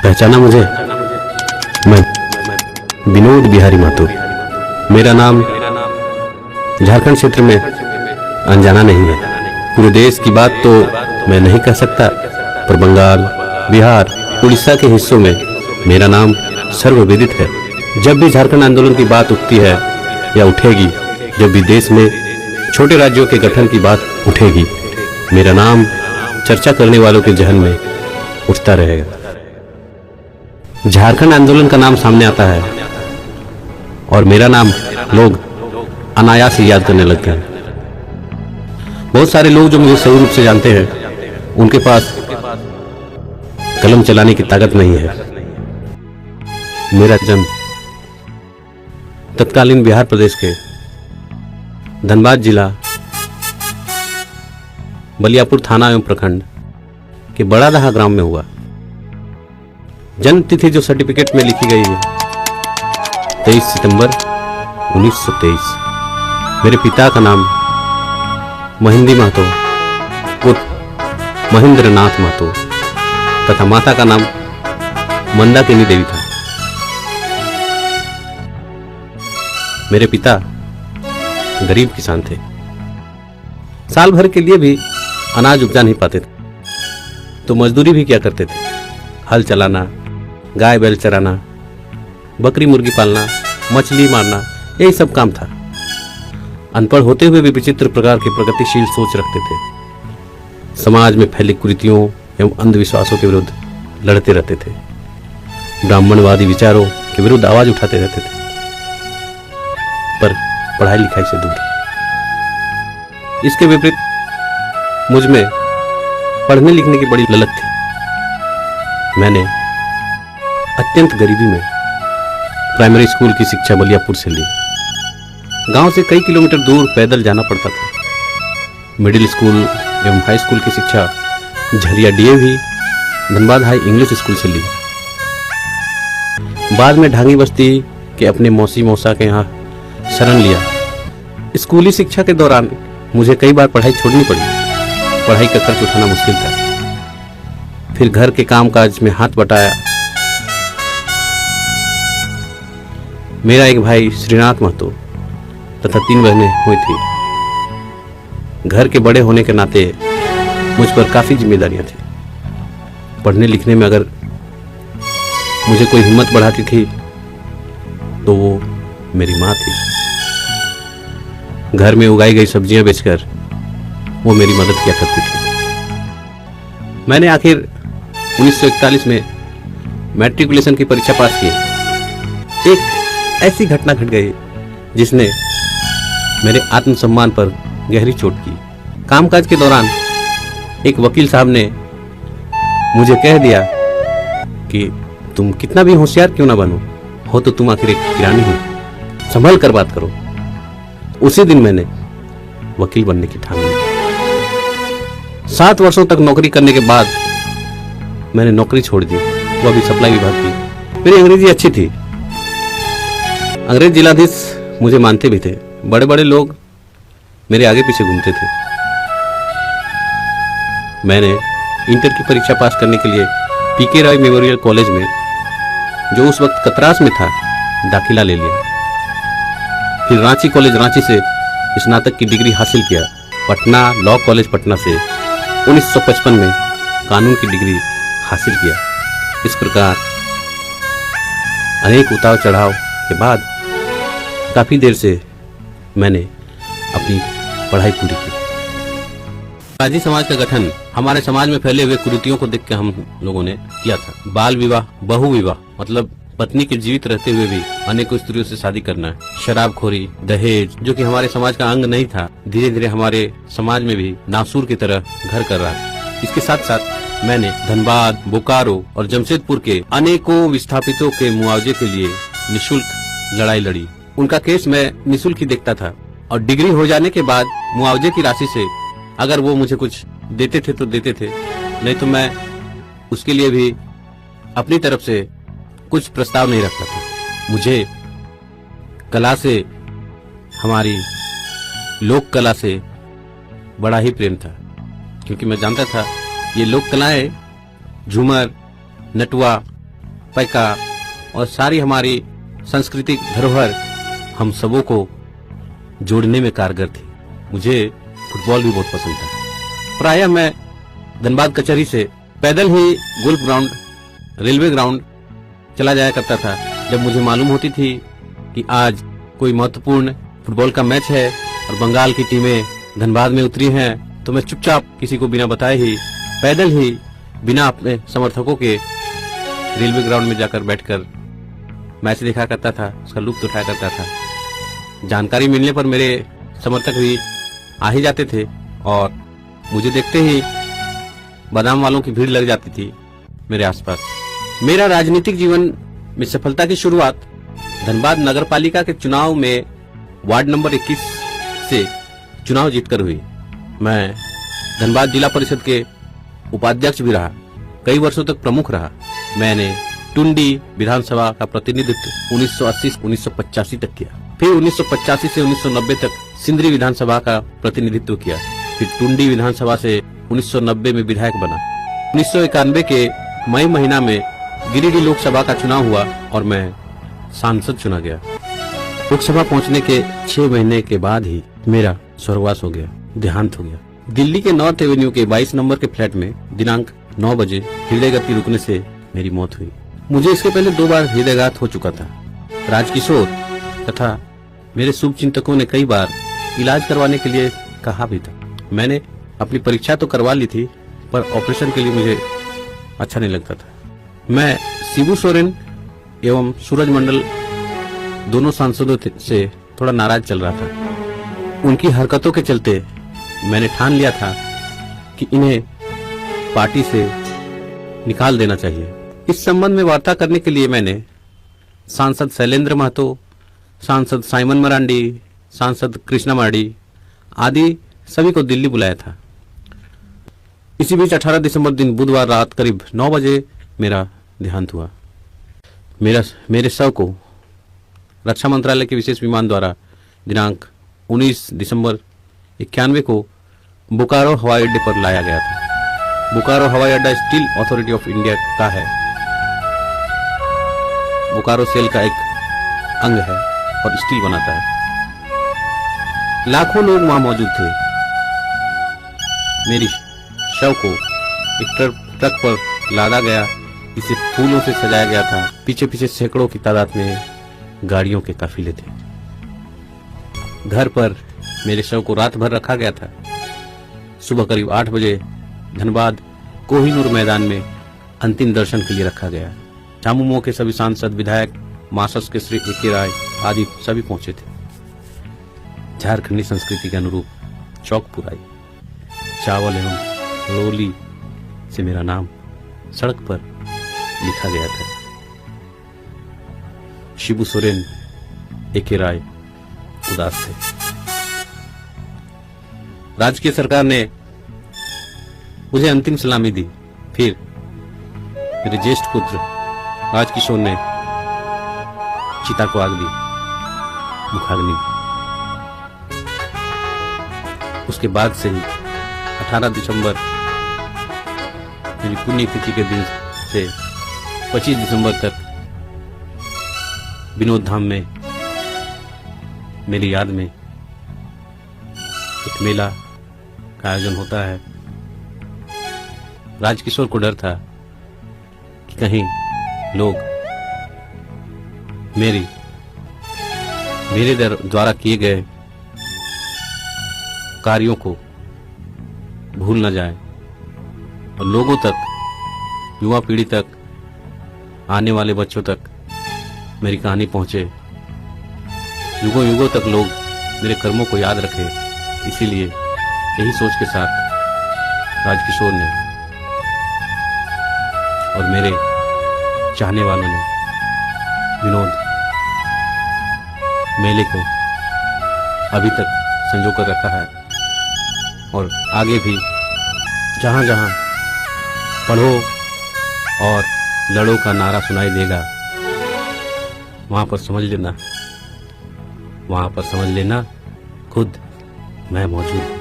पहचाना मुझे? मैं विनोद बिहारी महतो। मेरा नाम झारखंड क्षेत्र में अनजाना नहीं है। पूरे देश की बात तो मैं नहीं कह सकता, पर बंगाल, बिहार, उड़ीसा के हिस्सों में मेरा नाम सर्वविदित है। जब भी झारखंड आंदोलन की बात उठती है या उठेगी, जब भी देश में छोटे राज्यों के गठन की बात उठेगी, मेरा नाम चर्चा करने वालों के जहन में उठता रहेगा। झारखंड आंदोलन का नाम सामने आता है और मेरा नाम लोग अनायास से याद करने लगते हैं। बहुत सारे लोग जो मुझे सही रूप से जानते हैं, उनके पास कलम चलाने की ताकत नहीं है। मेरा जन्म तत्कालीन बिहार प्रदेश के धनबाद जिला बलियापुर थाना एवं प्रखंड के बड़ा दहा ग्राम में हुआ। जन्म तिथि जो सर्टिफिकेट में लिखी गई है 23 सितंबर 1923। मेरे पिता का नाम महिंदी महतो उर्फ महेंद्रनाथ महतो तथा माता का नाम मंदाकिनी देवी था। मेरे पिता गरीब किसान थे। साल भर के लिए भी अनाज उपजा नहीं पाते थे, तो मजदूरी भी किया करते थे। हल चलाना, गाय बैल चराना, बकरी मुर्गी पालना, मछली मारना, यही सब काम था। अनपढ़ होते हुए भी विचित्र प्रकार की प्रगतिशील सोच रखते थे। समाज में फैली कुरीतियों एवं अंधविश्वासों के विरुद्ध लड़ते रहते थे। ब्राह्मणवादी विचारों के विरुद्ध आवाज उठाते रहते थे, पर पढ़ाई लिखाई से दूर। इसके विपरीत मुझ में पढ़ने लिखने की बड़ी ललक थी। मैंने अत्यंत गरीबी में प्राइमरी स्कूल की शिक्षा बलियापुर से ली। गांव से कई किलोमीटर दूर पैदल जाना पड़ता था। मिडिल स्कूल एवं हाई स्कूल की शिक्षा Jharia DAV Dhanbad high English school से ली। बाद में ढांगी बस्ती के अपने मौसी मौसा के यहाँ शरण लिया। स्कूली शिक्षा के दौरान मुझे कई बार पढ़ाई छोड़नी पड़ी। पढ़ाई का खर्च उठाना मुश्किल था। फिर घर के कामकाज में हाथ बटाया। मेरा एक भाई श्रीनाथ महतो तथा 3 बहनें हुई थी। घर के बड़े होने के नाते मुझ पर काफी जिम्मेदारियां थी। पढ़ने लिखने में अगर मुझे कोई हिम्मत बढ़ाती थी तो वो मेरी माँ थी। घर में उगाई गई सब्जियां बेचकर वो मेरी मदद किया करती थी। मैंने आखिर 1941 में मैट्रिकुलेशन की परीक्षा पास की। एक ऐसी घटना घट गई जिसने मेरे आत्मसम्मान पर गहरी चोट की। कामकाज के दौरान एक वकील साहब ने मुझे कह दिया कि तुम कितना भी होशियार क्यों ना बनो, हो तो तुम आखिर एक किरानी हो, संभल कर बात करो। उसी दिन मैंने वकील बनने की ठान ली। 7 वर्षों तक नौकरी करने के बाद मैंने नौकरी छोड़ दी, वह भी सप्लाई विभाग की। मेरी अंग्रेजी अच्छी थी। अंग्रेज जिलाधीश मुझे मानते भी थे। बड़े बड़े लोग मेरे आगे पीछे घूमते थे। मैंने इंटर की परीक्षा पास करने के लिए पीके राय मेमोरियल कॉलेज में, जो उस वक्त कतरास में था, दाखिला ले लिया। फिर रांची कॉलेज रांची से स्नातक की डिग्री हासिल किया। पटना लॉ कॉलेज पटना से 1955 में कानून की डिग्री हासिल किया। इस प्रकार अनेक उतार चढ़ाव के बाद काफी देर से मैंने अपनी पढ़ाई पूरी की। काजी समाज का गठन हमारे समाज में फैले हुए कुरीतियों को देख के हम लोगों ने किया था। बाल विवाह, बहु विवाह, मतलब पत्नी के जीवित रहते हुए भी अनेकों स्त्रियों से शादी करना, शराबखोरी, दहेज, जो कि हमारे समाज का अंग नहीं था, धीरे धीरे हमारे समाज में भी नासूर की तरह घर कर रहा है। इसके साथ साथ मैंने धनबाद, बोकारो और जमशेदपुर के अनेकों विस्थापितों के मुआवजे के लिए निःशुल्क लड़ाई लड़ी। उनका केस मैं निःशुल्क ही देखता था और डिग्री हो जाने के बाद मुआवजे की राशि से अगर वो मुझे कुछ देते थे तो देते थे, नहीं तो मैं उसके लिए भी अपनी तरफ से कुछ प्रस्ताव नहीं रखता था। मुझे कला से, हमारी लोक कला से बड़ा ही प्रेम था, क्योंकि मैं जानता था ये लोक कलाएं, झूमर, नटुआ, पैका और सारी हमारी सांस्कृतिक धरोहर हम सबों को जोड़ने में कारगर थी। मुझे फुटबॉल भी बहुत पसंद था। प्रायः मैं धनबाद कचहरी से पैदल ही गोल्फ ग्राउंड, रेलवे ग्राउंड चला जाया करता था। जब मुझे मालूम होती थी कि आज कोई महत्वपूर्ण फुटबॉल का मैच है और बंगाल की टीमें धनबाद में उतरी हैं, तो मैं चुपचाप किसी को बिना बताए ही पैदल ही बिना अपने समर्थकों के रेलवे ग्राउंड में जाकर बैठकर मैच देखा करता था, उसका लुत्फ उठाया करता था। जानकारी मिलने पर मेरे समर्थक भी आ ही जाते थे और मुझे देखते ही बादाम वालों की भीड़ लग जाती थी मेरे आसपास। मेरा राजनीतिक जीवन में सफलता की शुरुआत धनबाद नगर पालिका के चुनाव में वार्ड नंबर 21 से चुनाव जीतकर हुई। मैं धनबाद जिला परिषद के उपाध्यक्ष भी रहा, कई वर्षों तक प्रमुख रहा। मैंने टुंडी विधानसभा का प्रतिनिधित्व 1980 से 1985 तक किया, फिर 1985 से 1990 तक सिंदरी विधानसभा का प्रतिनिधित्व किया, फिर टुंडी विधानसभा से 1990 में विधायक बना। 1991 के मई महीना में गिरिडीह लोकसभा का चुनाव हुआ और मैं सांसद चुना गया। लोकसभा पहुंचने के 6 महीने के बाद ही मेरा स्वर्गवास हो गया, देहांत हो गया। दिल्ली के नॉर्थ एवेन्यू के 22 नंबर के फ्लैट में दिनांक 9 बजे हृदय गति रुकने से मेरी मौत हुई। मुझे इसके पहले 2 बार हृदयघात हो चुका था। राजकिशोर तथा मेरे शुभ चिंतकों ने कई बार इलाज करवाने के लिए कहा भी था। मैंने अपनी परीक्षा तो करवा ली थी, पर ऑपरेशन के लिए मुझे अच्छा नहीं लगता था। मैं शिबू सोरेन एवं सूरज मंडल दोनों सांसदों से थोड़ा नाराज चल रहा था। उनकी हरकतों के चलते मैंने ठान लिया था कि इन्हें पार्टी से निकाल देना चाहिए। इस संबंध में वार्ता करने के लिए मैंने सांसद शैलेंद्र महतो, सांसद साइमन मरांडी, सांसद कृष्णा मार्डी आदि सभी को दिल्ली बुलाया था। इसी बीच 18 दिसंबर दिन बुधवार रात करीब 9 बजे मेरा देहांत हुआ। मेरे शव को रक्षा मंत्रालय के विशेष विमान द्वारा दिनांक 19 दिसंबर 91 को बोकारो हवाई अड्डे पर लाया गया था। बोकारो हवाई अड्डा स्टील अथॉरिटी ऑफ इंडिया का है। बोकारो सेल का एक अंग है और स्टील बनाता है। लाखों लोग वहां मौजूद थे। मेरी शव को एक ट्रक पर लादा गया, इसे फूलों से सजाया गया था। पीछे पीछे सैकड़ों की तादाद में गाड़ियों के काफिले थे। घर पर मेरे शव को रात भर रखा गया था। सुबह करीब 8 बजे धनबाद कोहिनूर मैदान में अंतिम दर्शन के लिए रखा गया। झामुमो के सभी सांसद, विधायक, मासस के श्री ए.के. राय आदि सभी पहुंचे थे। झारखंडी संस्कृति के अनुरूप चौक पुराई, चावल एवं रोली से मेरा नाम सड़क पर लिखा गया था। शिबू सोरेन, ए.के. राय उदास थे। राजकीय सरकार ने मुझे अंतिम सलामी दी। फिर मेरे ज्येष्ठ पुत्र राजकिशोर ने चिता को आग दी, मुखाग्नि दी। उसके बाद से ही 18 दिसंबर मेरी पुण्यतिथि के दिन से 25 दिसंबर तक विनोद धाम में मेरी याद में एक मेला का आयोजन होता है। राजकिशोर को डर था कि कहीं लोग मेरे द्वारा किए गए कार्यों को भूल न जाए और लोगों तक, युवा पीढ़ी तक, आने वाले बच्चों तक मेरी कहानी पहुंचे, युगों युगों तक लोग मेरे कर्मों को याद रखें। इसीलिए यही सोच के साथ राजकिशोर ने और मेरे चाहने वालों ने विनोद मेले को अभी तक संजो कर रखा है और आगे भी जहां जहां पढ़ो और लड़ो का नारा सुनाई देगा, वहां पर समझ लेना खुद मैं मौजूद हूं।